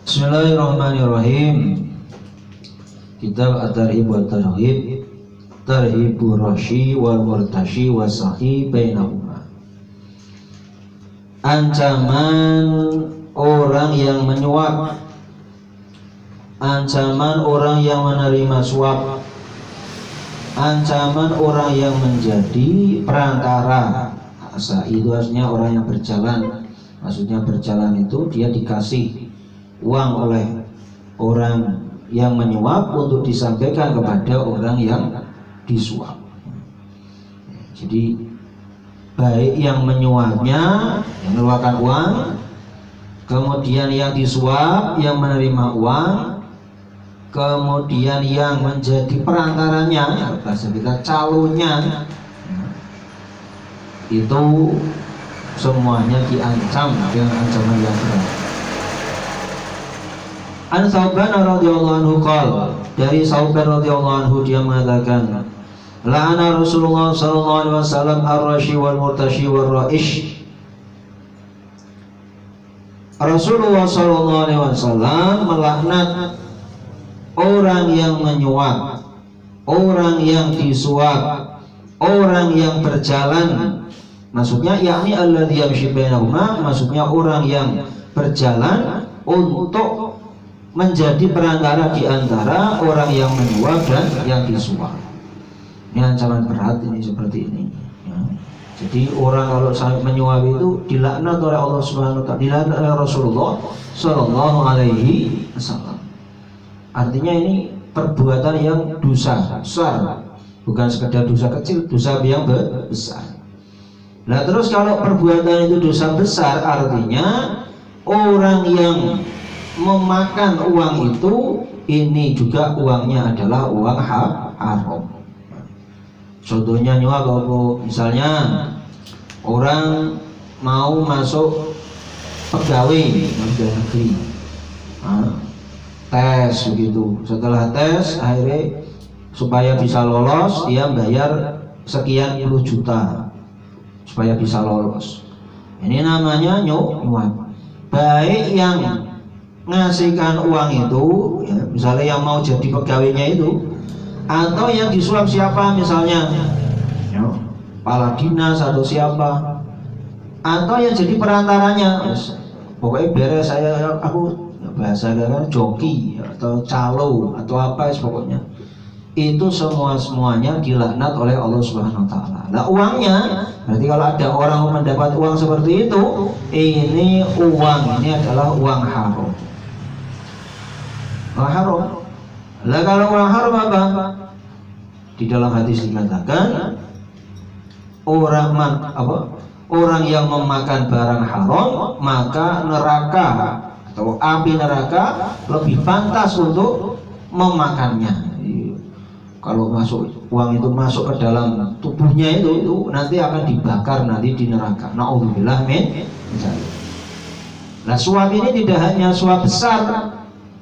Bismillahirrahmanirrahim. Kitab At-Tarhib wa Tarhib, Tarhibu Rashi wal Murtashi wa Sahi bainahuma. Ancaman orang yang menyuap, ancaman orang yang menerima suap, ancaman orang yang menjadi perantara. Sa'i itu artinya orang yang berjalan. Maksudnya berjalan itu dia dikasih uang oleh orang yang menyuap untuk disampaikan kepada orang yang disuap. Jadi baik yang menyuapnya, yang mengeluarkan uang, kemudian yang disuap, yang menerima uang, kemudian yang menjadi perantaranya, bahasa kita calonnya, itu semuanya diancam dengan ancaman yang berat. An Sauban radhiyallahu anhu qala, dari Sauban radhiyallahu anhu dia mengatakan, la'ana Rasulullah sallallahu alaihi wasallam ar-rashi wal murtashi wal ra'ish. Rasulullah sallallahu alaihi wasallam melaknat orang yang menyuap, orang yang disuap, orang yang berjalan. Maksudnya yakni alladzi yamshi bainahuma, maksudnya orang yang berjalan untuk menjadi perantara di antara orang yang menyuap dan yang disuap. Ini ancaman berat ini seperti ini ya. Jadi orang kalau sampai menyuap itu dilaknat oleh Allah Subhanahu wa taala, dilaknat oleh Rasulullah sallallahu alaihi wasallam. Artinya ini perbuatan yang dosa besar, bukan sekedar dosa kecil, dosa yang besar. Nah terus kalau perbuatan itu dosa besar, artinya orang yang memakan uang itu, ini juga uangnya adalah uang haram. Contohnya nyuap apa? Misalnya orang mau masuk pegawai negeri, tes begitu. Setelah tes akhirnya supaya bisa lolos dia bayar sekian puluh juta supaya bisa lolos. Ini namanya nyuap. Baik yang ngasihkan uang itu ya, misalnya yang mau jadi pegawainya itu, atau yang disuap siapa misalnya ya, kepala dinas atau siapa, atau yang jadi perantaranya. Pokoknya beres aku bahasa kan joki atau calo atau apa pokoknya, itu semuanya dilaknat oleh Allah Subhanahu wa taala. Nah uangnya, berarti kalau ada orang mendapat uang seperti itu, ini uang ini adalah uang haram. Uang haram. Lah kalau uang haram apa? Di dalam hadis dikatakan orang yang memakan barang haram, maka neraka atau api neraka lebih pantas untuk memakannya. Kalau uang itu masuk ke dalam tubuhnya itu nanti akan dibakar nanti di neraka. Na'udzubillah min dzalik. Nah suap ini tidak hanya suap besar,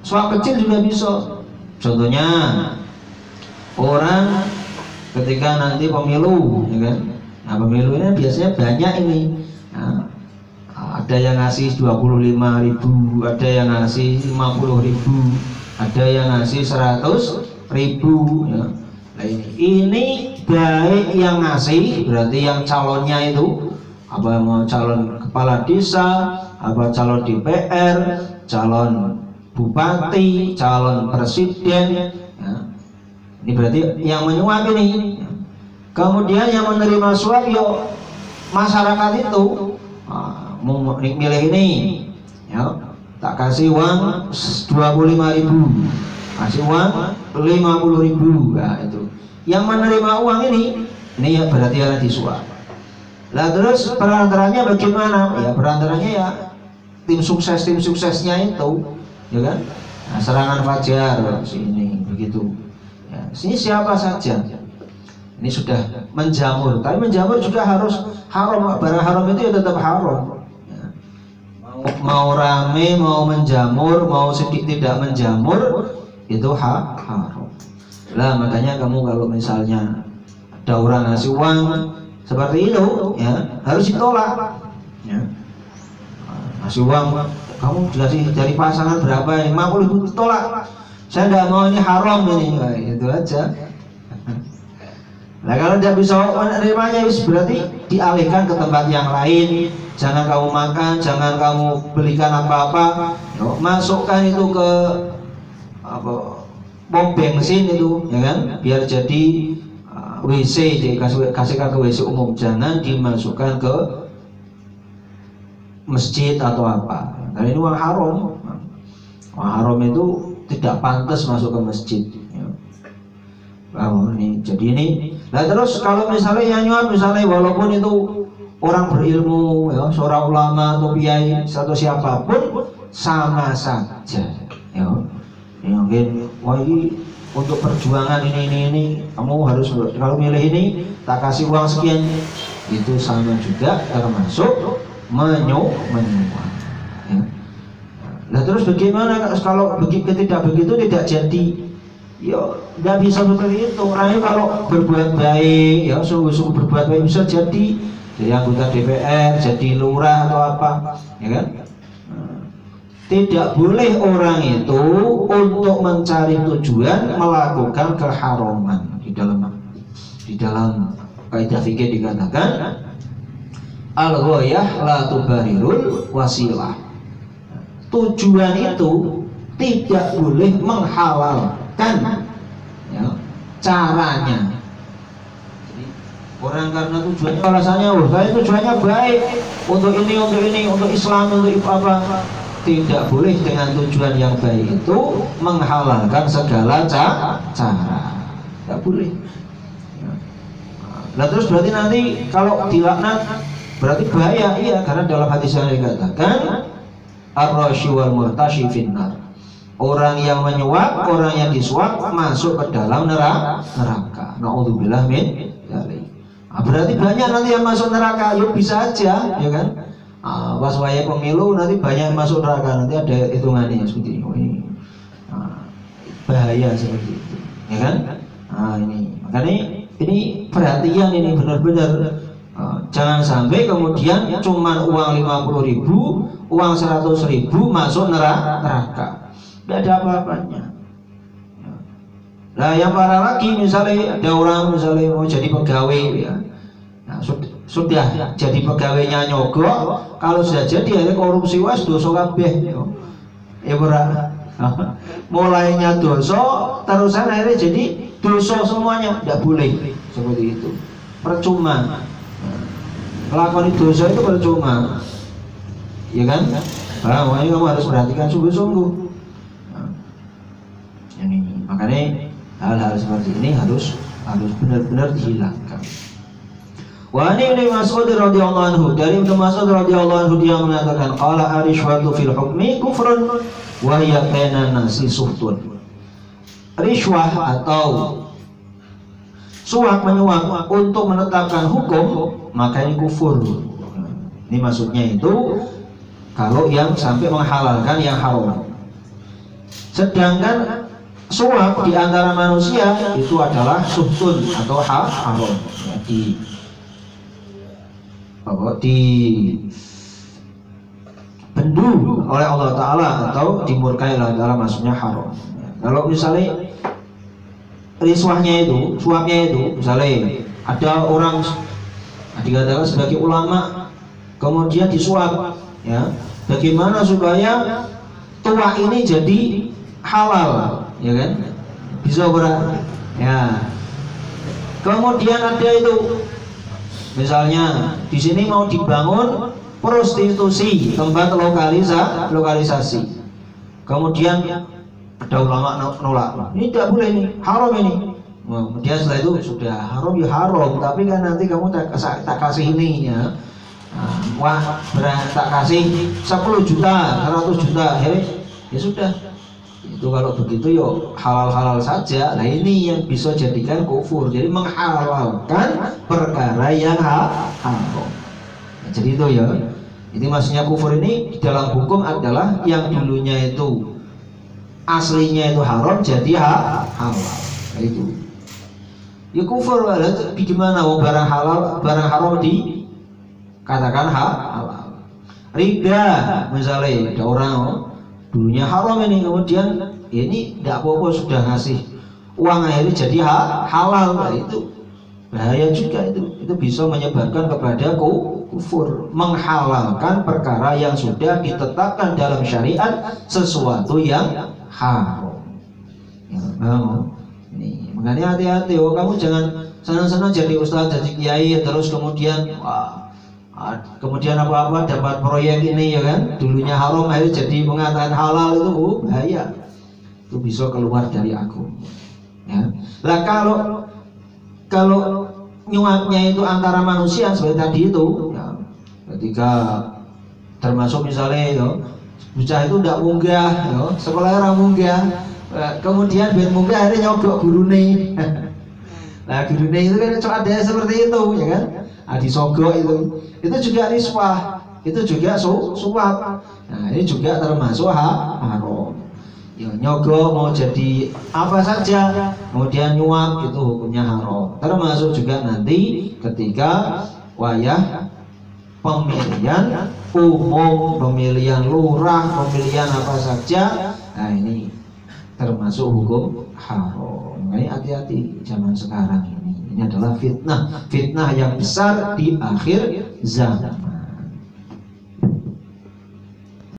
suap kecil juga bisa. Contohnya orang ketika nanti pemilu, ya kan? Nah pemilu ini biasanya banyak ini. Nah, ada yang ngasih 25.000, ada yang ngasih 50.000, ada yang ngasih 100.000. Ya. Nah, ini baik yang ngasih, berarti yang calonnya itu apa, mau calon kepala desa, apa calon DPR, calon bupati, calon presiden ya. Ini berarti yang menyuap ini. Kemudian yang menerima suap yo masyarakat itu mau milih ini ya, tak kasih uang 25.000, kasih uang 50.000. Nah itu yang menerima uang ini ya berarti yang disuap. Lah terus perantaranya bagaimana? Ya perantaranya ya tim suksesnya itu, ya kan? Nah, serangan fajar sini begitu. Ya, sini siapa saja. Ini sudah menjamur, tapi menjamur juga harus haram. Barang haram itu ya tetap haram. Ya. Mau rame, mau menjamur, mau sedikit tidak menjamur, itu haram. Lah makanya kamu kalau misalnya ada orang ngasih uang seperti itu, ya harus ditolak. Ya. Ngasih uang kamu dikasih dari pasangan berapa ini? 50.000 tolak. Saya tidak mau, ini haram ini. Nah, itu aja. Nah kalau tidak bisa menerimanya berarti dialihkan ke tempat yang lain. Jangan kamu makan, jangan kamu belikan apa-apa. Masukkan itu ke pom bensin itu, ya kan? Biar jadi WC, dikasihkan ke WC umum. Jangan dimasukkan ke masjid atau apa. Karena ini uang haram. Uang haram itu tidak pantas masuk ke masjid. Ini jadi ini. Nah terus kalau misalnya yang nyuap, misalnya walaupun itu orang berilmu, ya, seorang ulama atau kiai atau siapapun, sama saja. Ya, mungkin wah ini untuk perjuangan ini kamu harus, kalau milih ini tak kasih uang sekian, itu sama juga termasuk menyuap. Ya. Nah terus bagaimana kalau tidak begitu, tidak jadi? Ya, tidak bisa seperti itu. Orang kalau berbuat baik, ya sungguh-sungguh berbuat baik, bisa jadi anggota DPR, jadi lurah atau apa, ya kan? Tidak boleh orang itu untuk mencari tujuan melakukan keharaman. Di dalam kaidah fikih dikatakan al-ghayah la tubarirul wasilah. Tujuan itu tidak boleh menghalalkan, ya, caranya. Jadi orang karena tujuannya, alasannya, saya tujuannya baik untuk ini, untuk Islam, untuk apa, tidak boleh dengan tujuan yang baik itu menghalalkan segala cara. Tidak boleh. Nah terus berarti nanti kalau dilaknat berarti bahaya, iya, karena dalam hadis yang dikatakan ar-rashi wal murtashi finnar. Orang yang menyuap, orang yang disuap masuk ke dalam neraka. Naudzubillah min dzalik. Berarti banyak nanti yang masuk neraka. Yuk bisa aja, ya kan? Pas waya pemilu nanti banyak yang masuk neraka. Nanti ada hitungannya seperti ini. Bahaya seperti itu, ya kan? Ini makanya ini perhatian, ini benar-benar. Jangan sampai kemudian cuma uang 50.000, uang 100.000 masuk neraka. Tidak ada apa-apanya. Nah yang parah lagi, misalnya ada orang misalnya mau jadi pegawai, ya, nah, sudah jadi pegawainya nyogok, kalau sudah jadi ada korupsi, was dosa kabeh, ya berat. Mulainya dosa, terusan akhirnya jadi dosa semuanya. Tidak boleh seperti itu, percuma. Melakukan dosa itu percuma, ya kan? Makanya kamu harus perhatikan sungguh-sungguh. Makanya hal-hal seperti ini harus benar-benar dihilangkan. Wa ani Ibnu Mas'ud radhiyallahu anhu, dari Ibnu Mas'ud radhiyallahu anhu dia mengatakan qala arishwatu fil hukmi kufrun wa hiya kana nasi suhtun. Rishwah atau suap menyuap untuk menetapkan hukum, maka ini kufur. Ini maksudnya itu kalau yang sampai menghalalkan yang haram. Sedangkan suap di antara manusia itu adalah suhtun atau haram, ya, dibendu oleh Allah Ta'ala atau dimurkai oleh Allah Ta'ala, maksudnya haram. Ya, kalau misalnya riswahnya itu, suapnya itu, misalnya ada orang dikatakan sebagai ulama kemudian disuap, ya, bagaimana supaya tua ini jadi halal, ya kan? Bisa berat, ya. Kemudian ada itu, misalnya di sini mau dibangun prostitusi, tempat lokalisasi. Kemudian ada ulama nolak, ini tidak boleh, ini haram ini. Kemudian setelah itu sudah haram ya haram, tapi kan nanti kamu tak kasih ini, ya. Wah, tak kasih 10 juta, 100 juta, ya sudah. Itu kalau begitu yo halal-halal saja. Nah ini yang bisa jadikan kufur, jadi menghalalkan perkara yang haram. Nah, jadi itu ya, ini maksudnya kufur ini di dalam hukum adalah yang dulunya itu aslinya itu haram jadi halal. Nah, itu ya kufur. Gimana barang halal, barang haram dikatakan halal. riba misalnya ada orang dulunya haram ini, kemudian ini tidak apa-apa sudah ngasih uang akhirnya jadi halal. Nah, itu bahaya juga, itu bisa menyebarkan kepada kufur, menghalalkan perkara yang sudah ditetapkan dalam syariat sesuatu yang haram. Ya, ini makanya hati-hati, kamu jangan senang-senang jadi ustaz, jadi kiai terus kemudian kemudian apa-apa dapat proyek ini ya kan, dulunya haram akhirnya jadi mengatakan halal, itu bahaya, itu bisa keluar dari aku. Ya. Lah kalau nyuapnya itu antara manusia seperti tadi itu, ya, ketika termasuk misalnya ya, bocah itu tidak munggah, ya, sekolah orang munggah, kemudian biar munggah akhirnya nyogok gurune. Nah gurune itu kan ada seperti itu ya kan, disogok itu juga riswah, itu juga suap. Nah ini juga termasuk haram. Ya, nyogok mau jadi apa saja kemudian nyuap itu hukumnya haram. Termasuk juga nanti ketika wayah pemilihan umum, pemilihan lurah, pemilihan apa saja, nah ini termasuk hukum haram. Makanya hati-hati zaman sekarang ini adalah fitnah yang besar di akhir zaman.